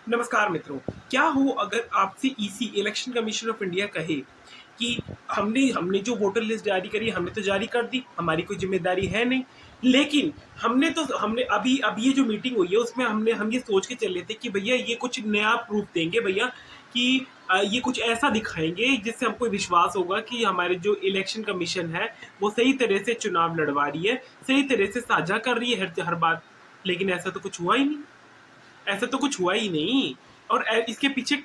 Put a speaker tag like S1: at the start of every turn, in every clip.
S1: नमस्कार मित्रों। क्या हो अगर आपसे EC election commission of India कहे कि हमने हमने जो वोटर लिस्ट जारी करी, हमने तो जारी कर दी, हमारी कोई जिम्मेदारी है नहीं, लेकिन हमने अभी ये जो मीटिंग हुई है उसमें हम ये सोच के चले थे कि भैया ये कुछ नया प्रूफ देंगे भैया, कि ये कुछ ऐसा दिखाएंगे जिससे हमको विश्वास होगा कि हमारे जो इलेक्शन कमीशन है वो सही तरह से चुनाव लड़वा रही है, सही तरह से साझा कर रही है हर बात। लेकिन ऐसा तो कुछ हुआ ही नहीं। ऐसा तो कुछ हुआ ही नहीं। और इसके पीछे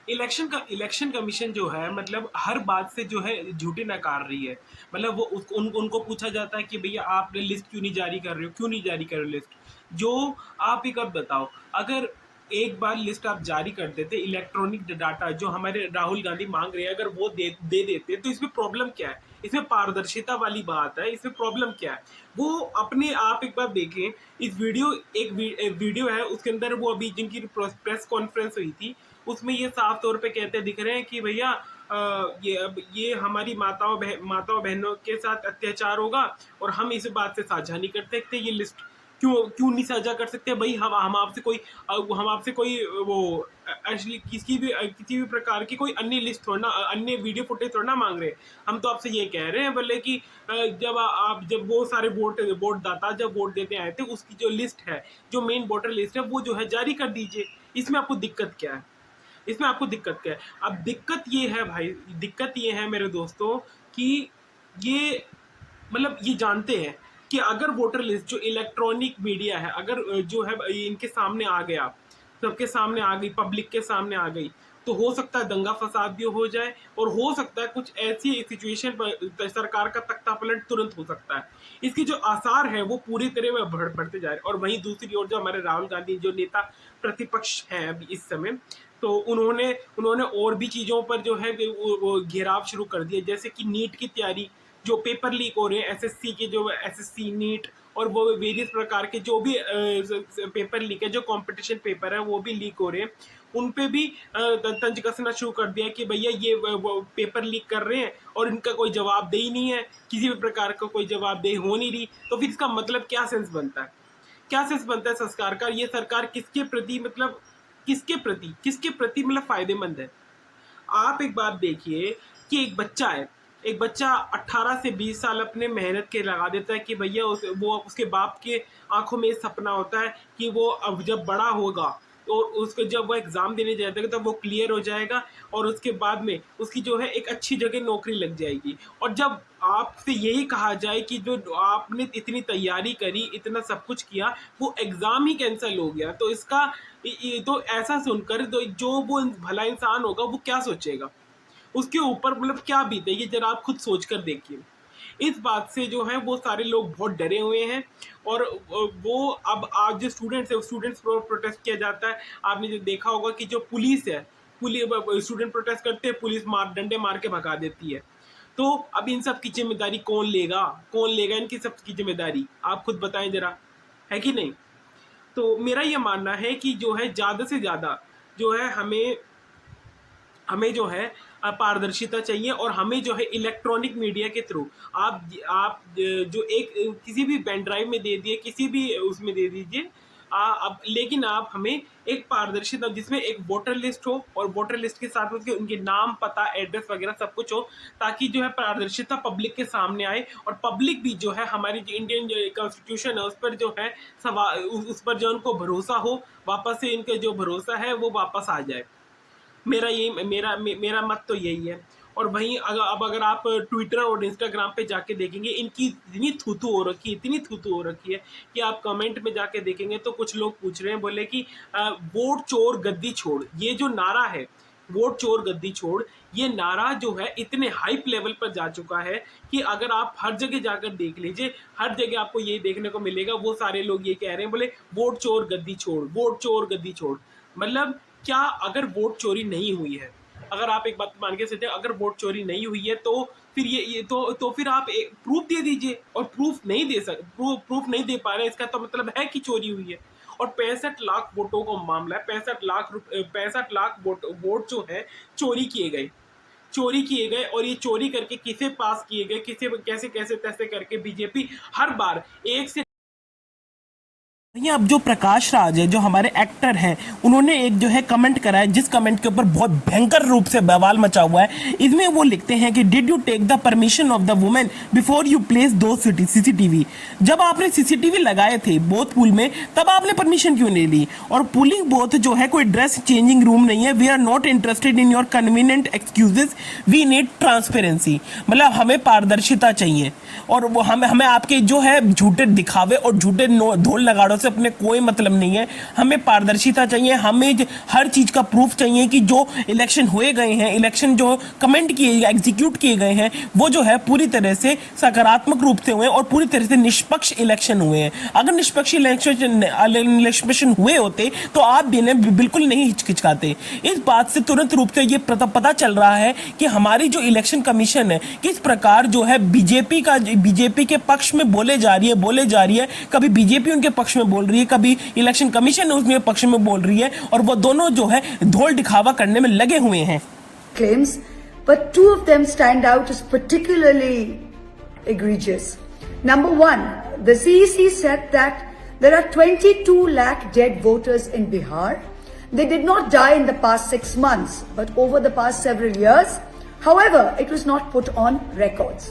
S1: इलेक्शन कमीशन जो है, मतलब हर बात से जो है झूठे नकार रही है। मतलब उनको पूछा जाता है कि भैया आप लिस्ट क्यों नहीं जारी कर रहे हो, क्यों नहीं जारी कर रहे हो लिस्ट। जो आप एक बात बताओ, अगर एक बार लिस्ट आप जारी कर देते, इलेक्ट्रॉनिक डाटा जो हमारे राहुल गांधी मांग रहे हैं, अगर वो दे देते तो इसमें प्रॉब्लम क्या है? इसमें पारदर्शिता वाली बात है, इसमें प्रॉब्लम क्या है? वो अपने आप एक बार देखें। इस वीडियो एक वीडियो है, उसके अंदर वो अभी जिनकी प्रेस कॉन्फ्रेंस हुई थी उसमें ये साफ तौर पे कहते दिख रहे हैं कि भैया ये हमारी माताओं बहनों के साथ अत्याचार होगा और हम इस बात से साझा नहीं कर सकते। ये लिस्ट क्यों क्यों नहीं साझा कर सकते भाई? हम आपसे कोई वो एक्चुअली किसी भी प्रकार की कोई अन्य लिस्ट थोड़ा, अन्य वीडियो फुटेज थोड़ा ना मांग रहे हैं। हम तो आपसे ये कह रहे हैं बोले कि जब वो सारे वोट दाता जब वोट देते आए थे उसकी जो लिस्ट है, जो मेन वोटर लिस्ट है, वो जो है जारी कर दीजिए। इसमें आपको दिक्कत क्या है? इसमें आपको दिक्कत क्या है? अब दिक्कत ये है भाई, दिक्कत ये है मेरे दोस्तों कि ये मतलब ये जानते हैं कि अगर वोटर लिस्ट जो इलेक्ट्रॉनिक मीडिया है, अगर जो है इनके सामने आ गया, सबके सामने आ गई, पब्लिक के सामने आ गई, तो हो सकता है दंगा फसाद भी हो जाए और हो सकता है कुछ ऐसी सिचुएशन पर सरकार का तख्ता पलट तुरंत हो सकता है। इसके जो आसार है वो पूरी तरह में बढ़ते जा रहे हैं। और वहीं दूसरी ओर जो हमारे राहुल गांधी जो नेता प्रतिपक्ष हैं अभी इस समय, तो उन्होंने उन्होंने और भी चीज़ों पर जो है वो घेराव शुरू कर दिया, जैसे कि नीट की तैयारी, जो पेपर लीक हो रहे हैं, एसएससी के, जो एसएससी नीट और वो वेरियस प्रकार के जो भी पेपर लीक है, जो कंपटीशन पेपर है वो भी लीक हो रहे हैं। उन पे भी तंज कसना शुरू कर दिया कि भैया ये वो पेपर लीक कर रहे हैं और इनका कोई जवाबदेही नहीं है, किसी भी प्रकार का कोई जवाबदेही हो नहीं रही। तो फिर इसका मतलब क्या सेंस बनता है? क्या सेंस बनता है संस्कार का? ये सरकार किसके प्रति, मतलब किसके प्रति मतलब फायदेमंद है? आप एक बात देखिए कि एक बच्चा 18 से 20 साल अपने मेहनत के लगा देता है कि भैया वो उसके बाप के आंखों में सपना होता है कि वो अब जब बड़ा होगा और उसको जब वो एग्ज़ाम देने जाएगा तब वो क्लियर हो जाएगा और उसके बाद में उसकी जो है एक अच्छी जगह नौकरी लग जाएगी। और जब आपसे यही कहा जाए कि जो आपने इतनी तैयारी करी, इतना सब कुछ किया, वो एग्ज़ाम ही कैंसिल हो गया, तो इसका ये तो ऐसा सुनकर तो जो वो भला इंसान होगा वो क्या सोचेगा? उसके ऊपर मतलब क्या बीतेगी, जरा आप खुद सोच कर देखिए। इस बात से जो है वो सारे लोग बहुत डरे हुए हैं। और वो अब आज जो स्टूडेंट्स है, स्टूडेंट्स प्रोटेस्ट किया जाता है। आपने जो देखा होगा कि जो पुलिस है, पुलिस स्टूडेंट प्रोटेस्ट करते हैं, पुलिस डंडे मार के भगा देती है। तो अब इन सब की जिम्मेदारी कौन लेगा इनकी सबकी जिम्मेदारी? आप खुद बताएं जरा, है कि नहीं? तो मेरा ये मानना है कि जो है ज़्यादा से ज़्यादा जो है हमें हमें जो है पारदर्शिता चाहिए। और हमें जो है इलेक्ट्रॉनिक मीडिया के थ्रू आप जो एक किसी भी पेन ड्राइव में दे दिए, किसी भी उसमें दे दीजिए। अब लेकिन आप हमें एक पारदर्शिता जिसमें एक वोटर लिस्ट हो और वोटर लिस्ट के साथ उसके उनके नाम, पता, एड्रेस वगैरह सब कुछ हो, ताकि जो है पारदर्शिता पब्लिक के सामने आए और पब्लिक भी जो है हमारी जो इंडियन जो कॉन्स्टिट्यूशन है उस पर जो है उस पर जो उनको भरोसा हो, वापस से इनका जो भरोसा है वो वापस आ जाए। मेरा मत तो यही है। और वहीं अगर आप ट्विटर और इंस्टाग्राम पे जाके देखेंगे, इनकी इतनी थूथू हो रखी है कि आप कमेंट में जाके देखेंगे तो कुछ लोग पूछ रहे हैं, बोले कि वोट चोर गद्दी छोड़, ये जो नारा है, वोट चोर गद्दी छोड़, ये नारा जो है इतने हाइप लेवल पर जा चुका है कि अगर आप हर जगह जाकर देख लीजिए, हर जगह आपको ये देखने को मिलेगा, वो सारे लोग ये कह रहे हैं, बोले वोट चोर गद्दी छोड़, वोट चोर गद्दी छोड़। मतलब क्या, अगर वोट चोरी नहीं हुई है, अगर आप एक बात मान के चलते, अगर वोट चोरी नहीं हुई है तो फिर तो फिर आप प्रूफ दे दीजिए। और प्रूफ नहीं दे पा रहे, इसका तो मतलब है कि चोरी हुई है। और 65 लाख वोटों का मामला है, 65 लाख वोट जो है चोरी किए गए। और ये चोरी करके किसे पास किए गए, किसे कैसे कैसे तैसे करके बीजेपी हर बार 1 से ये अब जो प्रकाश राज है, जो हमारे एक्टर हैं, उन्होंने एक जो है कमेंट करा है, जिस कमेंट के ऊपर बहुत भयंकर रूप से बवाल मचा हुआ है। इसमें वो लिखते हैं कि did you take the permission of the women before you place दो सीसीटीवी। जब आपने सीसीटीवी लगाए थे बोथ पूल में, तब आपने परमिशन क्यों नहीं ली? और पूलिंग बोथ जो है कोई ड्रेस चेंजिंग रूम नहीं है। We are not interested in your convenient excuses, we need transparency. मतलब हमें पारदर्शिता चाहिए, और वो हमें आपके जो है झूठे दिखावे और झूठे ढोल नगाड़ों से अपने कोई मतलब नहीं है। हमें पारदर्शिता चाहिए, हमें हर चीज का प्रूफ चाहिए कि जो इलेक्शन हुए गए हैं, इलेक्शन जो कमेंट किए एग्जीक्यूट किए गए हैं, वो जो है पूरी तरह से सकारात्मक रूप से हुए और पूरी तरह से निष्पक्ष इलेक्शन हुए हैं। अगर निष्पक्ष इलेक्शन हुए होते तो आप भी ने बिल्कुल नहीं हिचकिचाते। इस बात से तुरंत रूप से ये पता चल रहा है कि हमारी जो इलेक्शन कमीशन है किस प्रकार जो है बीजेपी के पक्ष में बोले जा रही है। कभी बीजेपी उनके पक्ष में बोल रही है, कभी इलेक्शन कमीशन उसके पक्ष में बोल रही है, और वो दोनों जो है ढोल दिखावा करने में लगे हुए हैं।
S2: Claims, but two of them stand out as particularly egregious. Number one, the CEC said that there are 22 lakh dead voters in Bihar. They did not die in the past 6 months, but over the past several years. However, it was not put on records.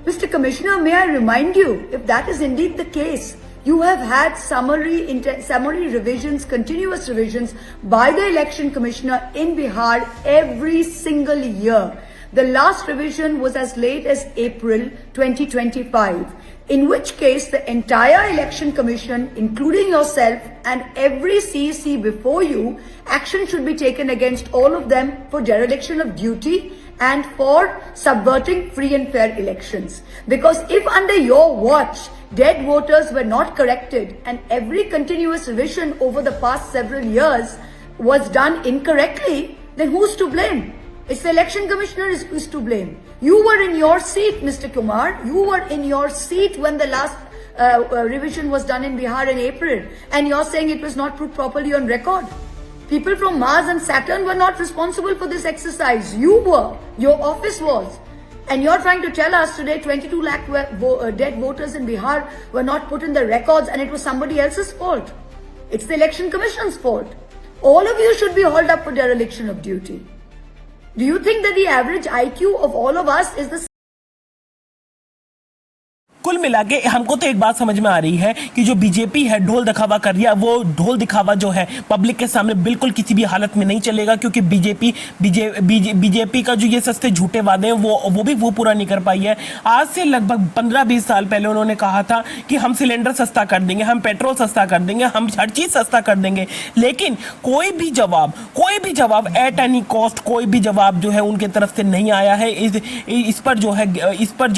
S2: Mr. Commissioner, may I remind you, if that is indeed the case, you have had summary revisions, continuous revisions by the Election Commissioner in Bihar every single year. The last revision was as late as April 2025, in which case the entire Election Commission, including yourself and every CEC before you, action should be taken against all of them for dereliction of duty and for subverting free and fair elections. Because if under your watch dead voters were not corrected and every continuous revision over the past several years was done incorrectly, then who's to blame? It's the election commissioner who's to blame. You were in your seat, Mr. Kumar. You were in your seat when the last revision was done in Bihar in April, and you're saying it was not put properly on record. People from Mars and Saturn were not responsible for this exercise. You were. Your office was. And you're trying to tell us today 22 lakh dead voters in Bihar were not put in the records and it was somebody else's fault. It's the Election Commission's fault. All of you should be hauled up for dereliction of duty. Do you think that the average IQ of all of us is the
S1: कुल मिला के हमको तो एक बात समझ में आ रही है कि जो बीजेपी है ढोल दिखावा कर रही है, वो ढोल दिखावा जो है पब्लिक के सामने बिल्कुल किसी भी हालत में नहीं चलेगा, क्योंकि बीजेपी का जो ये सस्ते झूठे वादे हैं वो पूरा नहीं कर पाई है। आज से लगभग 15-20 साल पहले उन्होंने कहा था कि हम सिलेंडर सस्ता कर देंगे, हम पेट्रोल सस्ता कर देंगे, हम हर चीज़ सस्ता कर देंगे, लेकिन कोई भी जवाब एट एनी कॉस्ट कोई भी जवाब जो है उनके तरफ से नहीं आया है। इस पर जो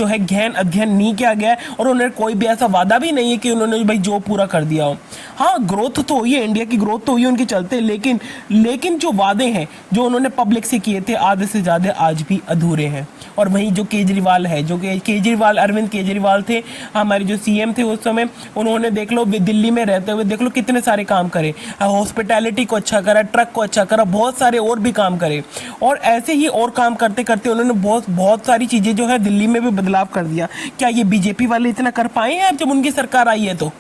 S1: है गहन अध्ययन नहीं किया गया, और उन्होंने कोई भी ऐसा वादा भी नहीं है कि उन्होंने भाई जो पूरा कर दिया हो। हाँ, ग्रोथ तो हुई है, इंडिया की ग्रोथ तो हुई है उनके चलते, लेकिन जो वादे हैं जो उन्होंने पब्लिक से किए थे आधे से ज़्यादा आज भी अधूरे हैं। और वहीं जो केजरीवाल है, अरविंद केजरीवाल थे, हमारे जो सीएम थे उस समय, उन्होंने देख लो दिल्ली में रहते हुए देख लो कितने सारे काम करे, हॉस्पिटैलिटी को अच्छा करा, ट्रक को अच्छा करा, बहुत सारे और भी काम करे। और ऐसे ही और काम करते करते उन्होंने बहुत सारी चीज़ें जो है दिल्ली में भी बदलाव कर दिया। क्या ये बीजेपी वाले इतना कर पाए हैं अब जब उनकी सरकार आई है? तो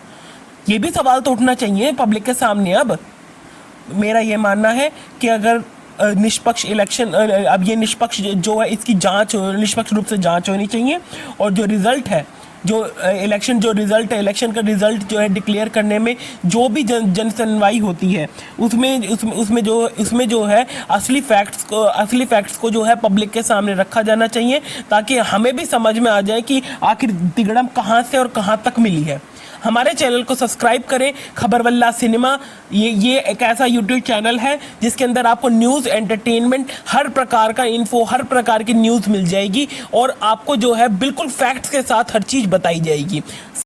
S1: ये भी सवाल तो उठना चाहिए पब्लिक के सामने। अब मेरा ये मानना है कि अगर निष्पक्ष इलेक्शन, अब ये निष्पक्ष जो है इसकी जांच निष्पक्ष रूप से जांच होनी चाहिए, और जो रिजल्ट है, जो इलेक्शन का रिजल्ट जो है डिक्लेयर करने में जो भी जन सुनवाई होती है उसमें जो है असली फैक्ट्स को जो है पब्लिक के सामने रखा जाना चाहिए, ताकि हमें भी समझ में आ जाए कि आखिर तिगड़म कहाँ से और कहाँ तक मिली है। हमारे चैनल को सब्सक्राइब करें, खबरवल्ला सिनेमा ये एक ऐसा यूट्यूब चैनल है जिसके अंदर आपको न्यूज़, एंटरटेनमेंट, हर प्रकार का इन्फो, हर प्रकार की न्यूज़ मिल जाएगी, और आपको जो है बिल्कुल फैक्ट्स के साथ हर चीज़ बताई जाएगी।